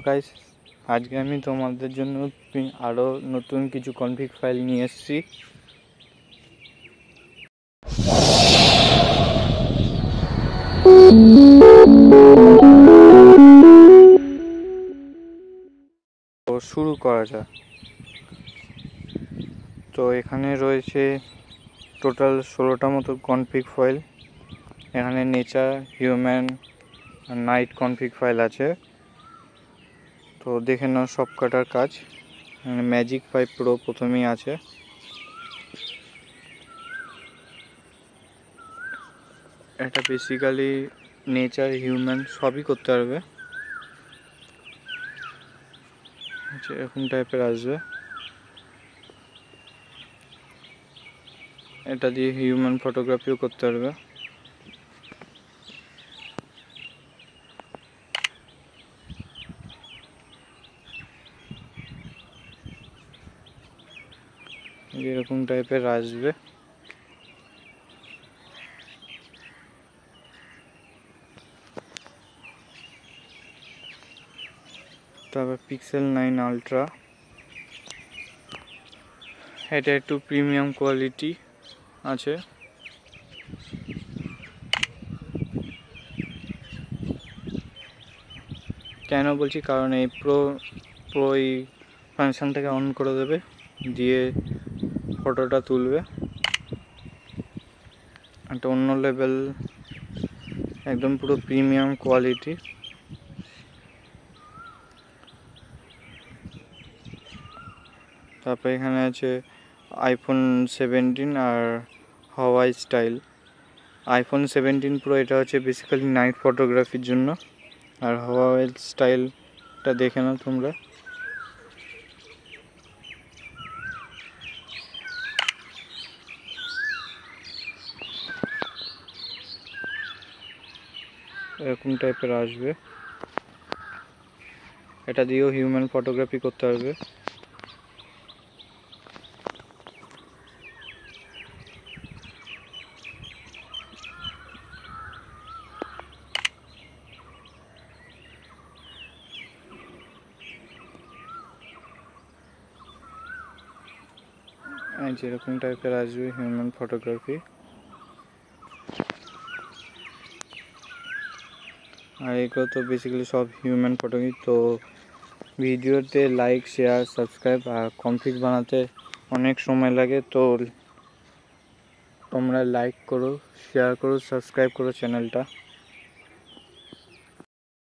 Guys, আজকে আমি তোমাদের জন্য আরো নতুন কিছু কনফিগ ফাইল নিয়ে এসেছি। তো শুরু করা যাক। তো এখানে রয়েছে টোটাল 16টা মতো কনফিগ ফাইল। এখানে নেচার, হিউম্যান আর নাইট কনফিগ ফাইল আছে। তো দেখে নাও সব কটার কাজ। ম্যাজিক 5 প্রো প্রথমেই আছে। এটা বেসিক্যালি নেচার, হিউম্যান সবই করতে পারবে। এরকম টাইপের আসবে। এটা দিয়ে হিউম্যান ফটোগ্রাফিও করতে পারবে। এরকম টাইপের আসবে। তারপর পিক্সেল 9 আলট্রা, এটা একটু প্রিমিয়াম কোয়ালিটি আছে। কেন বলছি, কারণ এই প্রো এই ফাংশনটাকে অন করে দেবে, দিয়ে ফটোটা তুলবে। একটা অন্য লেভেল, একদম পুরো প্রিমিয়াম কোয়ালিটি। তারপর এখানে আছে আইফোন 17 আর হাওয়াই স্টাইল। আইফোন 17 প্রো এটা হচ্ছে বেসিক্যালি নাইট ফটোগ্রাফির জন্য, আর হাওয়াই স্টাইলটা দেখে নাও তোমরা। এরকম টাইপের আসবে। এটা দিয়েও হিউম্যান ফটোগ্রাফি করতে পারবে। যেরকম টাইপের আসবে হিউম্যান ফটোগ্রাফি। আর এগুলো তো বেসিক্যালি সব হিউম্যান ফটোগ্রাফি। তো ভিডিওতে লাইক, শেয়ার, সাবস্ক্রাইব আর কনফিগ বানাতে অনেক সময় লাগে। তো তোমরা লাইক করো, শেয়ার করো, সাবস্ক্রাইব করো চ্যানেলটা।